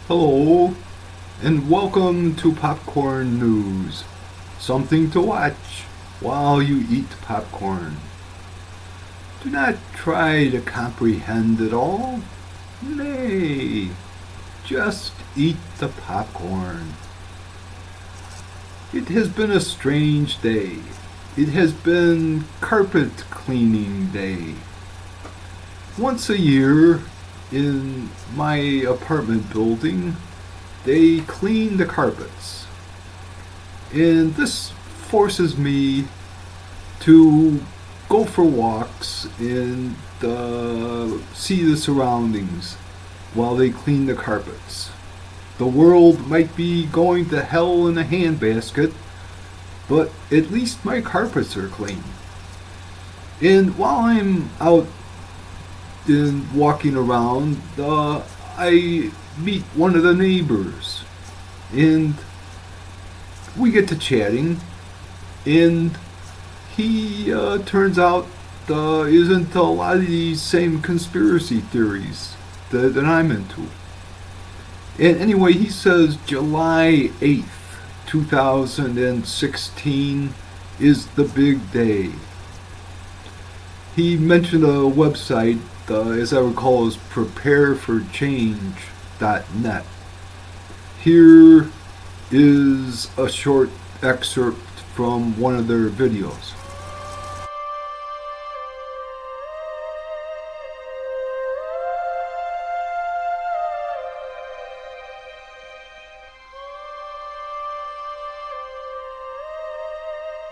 Hello, and welcome to Popcorn News. Something to watch while you eat popcorn. Do not try to comprehend it all. Nay, just eat the popcorn. It has been a strange day. It has been carpet cleaning day. Once a year, in my apartment building, they clean the carpets. And this forces me to go for walks and see the surroundings while they clean the carpets. The world might be going to hell in a handbasket, but at least my carpets are clean. And while I'm out and walking around, I meet one of the neighbors, and we get to chatting, and he turns out is into a lot of these same conspiracy theories that I'm into. And anyway, he says July 8th, 2016 is the big day. He mentioned a website, as I recall, is prepareforchange.net. Here is a short excerpt from one of their videos.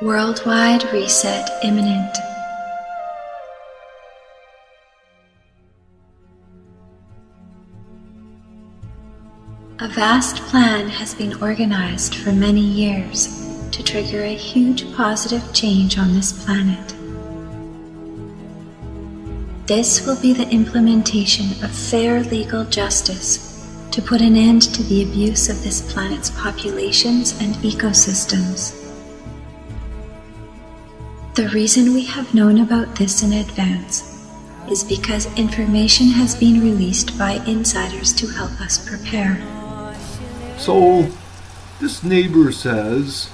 Worldwide reset imminent. A vast plan has been organized for many years to trigger a huge positive change on this planet. This will be the implementation of fair legal justice to put an end to the abuse of this planet's populations and ecosystems. The reason we have known about this in advance is because information has been released by insiders to help us prepare. So, this neighbor says,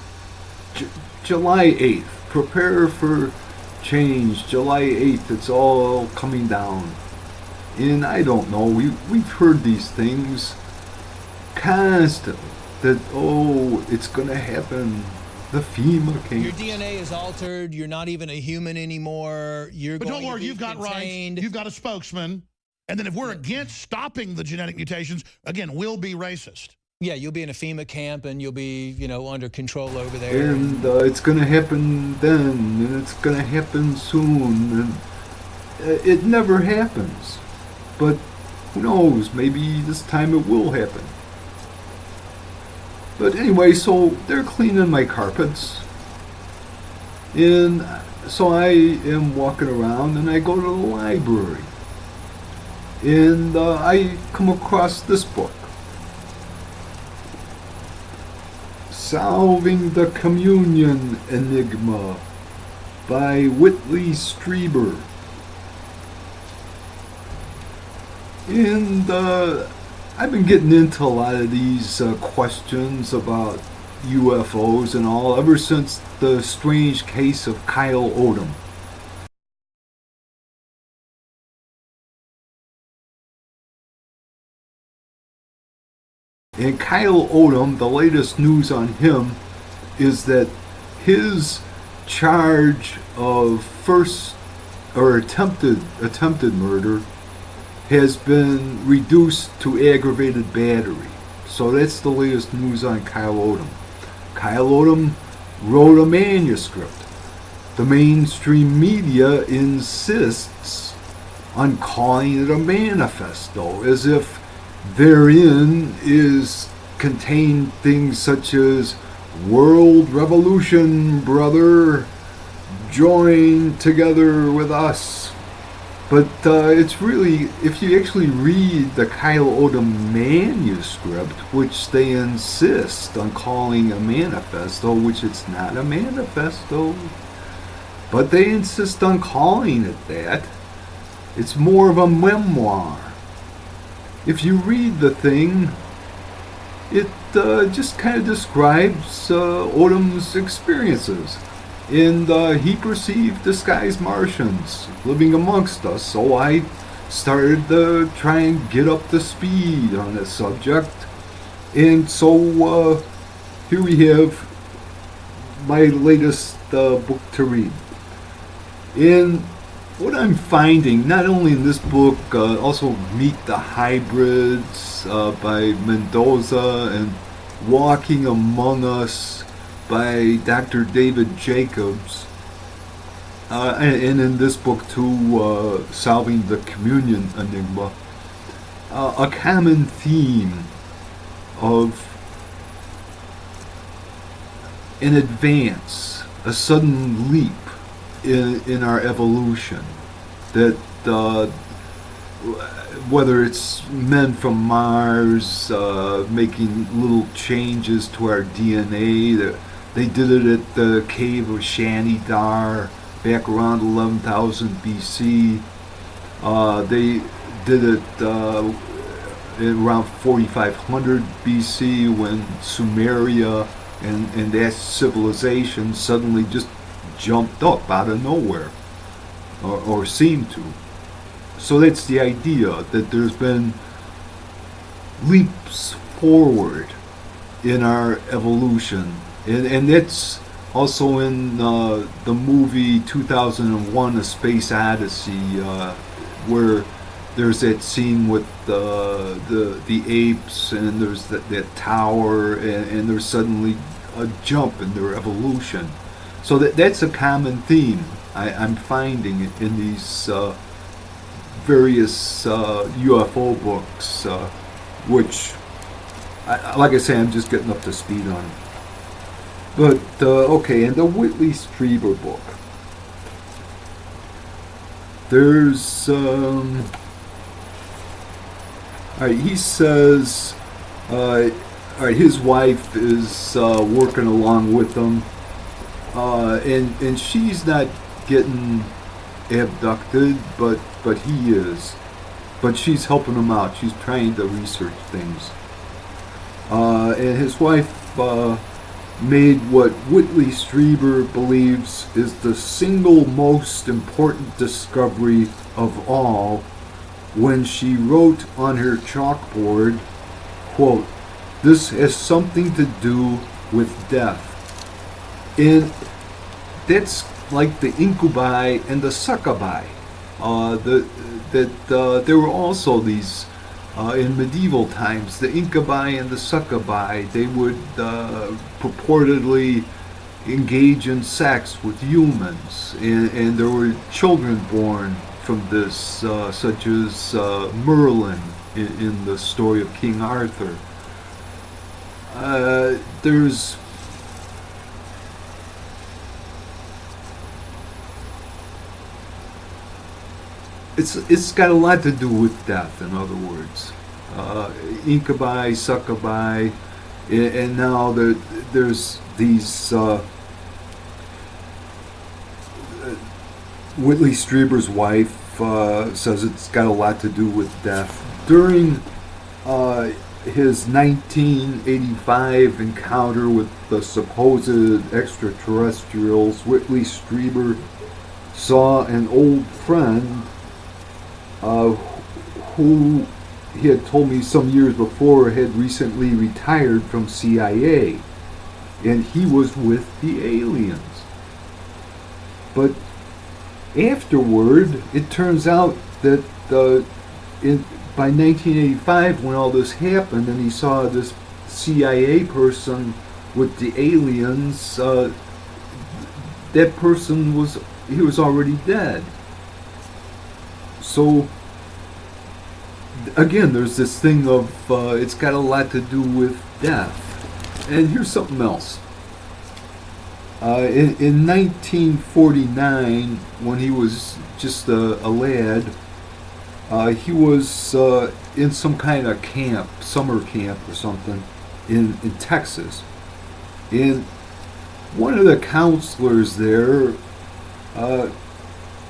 July 8th, prepare for change, July 8th, it's all coming down. And I don't know, we've heard these things constantly, that, it's gonna happen. The FEMA came. Your DNA is altered. You're not even a human anymore. But don't worry, you've got rights. You've got a spokesman. And then if we're against stopping the genetic mutations, again, we'll be racist. Yeah, you'll be in a FEMA camp and you'll be, under control over there. And it's going to happen then, and it's going to happen soon. And it never happens. But who knows, maybe this time it will happen. But anyway, so they're cleaning my carpets, and so I am walking around, and I go to the library, and I come across this book, Solving the Communion Enigma by Whitley Streiber. And I've been getting into a lot of these questions about UFOs and all ever since the strange case of Kyle Odom. And Kyle Odom, the latest news on him is that his charge of attempted murder has been reduced to aggravated battery. So that's the latest news on Kyle Odom. Kyle Odom wrote a manuscript. The mainstream media insists on calling it a manifesto, as if therein is contained things such as world revolution, brother, join together with us. But it's really, if you actually read the Kyle Odom manuscript, which they insist on calling a manifesto, which it's not a manifesto, but they insist on calling it that, it's more of a memoir. If you read the thing, It just kind of describes Odom's experiences. And he perceived disguised Martians living amongst us, so I started to try and get up to speed on this subject. And so here we have my latest book to read. And what I'm finding, not only in this book, also Meet the Hybrids by Mendoza and Walking Among Us by Dr. David Jacobs, and in this book too, Solving the Communion Enigma, a common theme of an advance, a sudden leap in our evolution, that whether it's men from Mars making little changes to our DNA, that they did it at the cave of Shanidar back around 11,000 BC. They did it around 4,500 BC when Sumeria and that civilization suddenly just jumped up out of nowhere, or seemed to. So that's the idea, that there's been leaps forward in our evolution. And that's also in the movie 2001, A Space Odyssey, where there's that scene with the apes, and there's that tower, and there's suddenly a jump in their evolution. So that's a common theme I'm finding in these various UFO books, which, like I say, I'm just getting up to speed on. But, okay, in the Whitley Streiber book, there's, alright, he says, alright, his wife is working along with him, and she's not getting abducted, but he is. But she's helping him out. She's trying to research things. And his wife made what Whitley Streiber believes is the single most important discovery of all when she wrote on her chalkboard, quote, "This has something to do with death." And that's like the incubi and the succubi. There were also these in medieval times, the incubi and the succubi. They would purportedly engage in sex with humans, and there were children born from this, such as Merlin in the story of King Arthur. There's It's got a lot to do with death, in other words. Incubi, succubi, and now there's these Whitley Streiber's wife says it's got a lot to do with death. During his 1985 encounter with the supposed extraterrestrials, Whitley Streiber saw an old friend who he had told me some years before had recently retired from CIA, and he was with the aliens. But afterward, it turns out that by 1985, when all this happened, and he saw this CIA person with the aliens, that person was already dead. So again, there's this thing of it's got a lot to do with death. And here's something else. In 1949, when he was just a lad, he was in some kind of camp, summer camp or something, in Texas. And one of the counselors there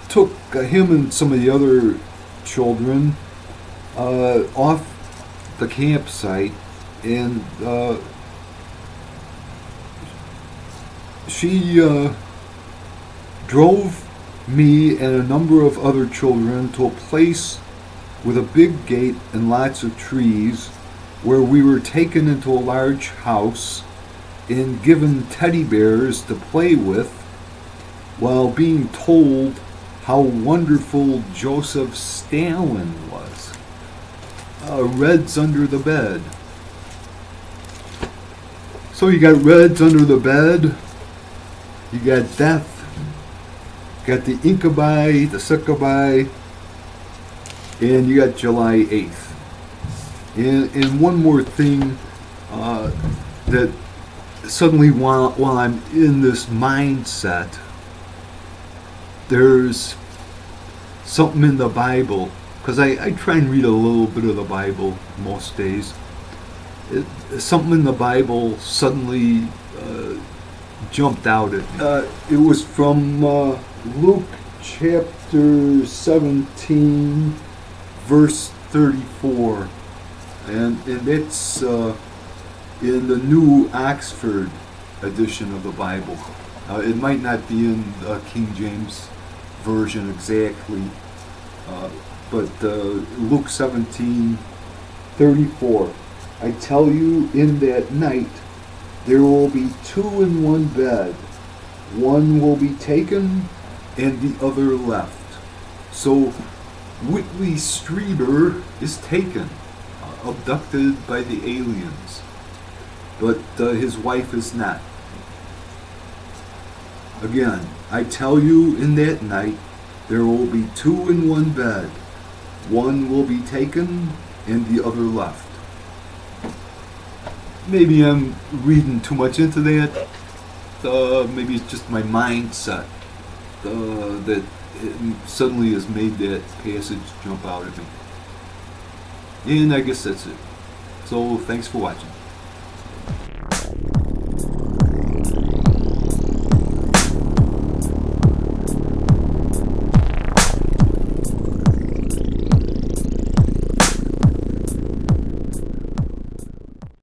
took him and some of the other children off the campsite And she drove me and a number of other children to a place with a big gate and lots of trees, where we were taken into a large house and given teddy bears to play with, while being told how wonderful Joseph Stalin was. Reds under the bed. So you got reds under the bed, you got death, you got the incubi, the succubi, and you got July 8th. And one more thing that suddenly while I'm in this mindset, there's something in the Bible, because I try and read a little bit of the Bible most days. Something in the Bible suddenly jumped out at me. It was from Luke chapter 17, verse 34. And it's in the New Oxford edition of the Bible. It might not be in King James version exactly, but Luke 17:34. I tell you, in that night there will be two in one bed. One will be taken and the other left. So Whitley Streiber is taken, abducted by the aliens, but his wife is not. Again, I tell you, in that night there will be two in one bed. One will be taken and the other left. Maybe I'm reading too much into that. Maybe it's just my mindset that suddenly has made that passage jump out at me. And I guess that's it. So thanks for watching.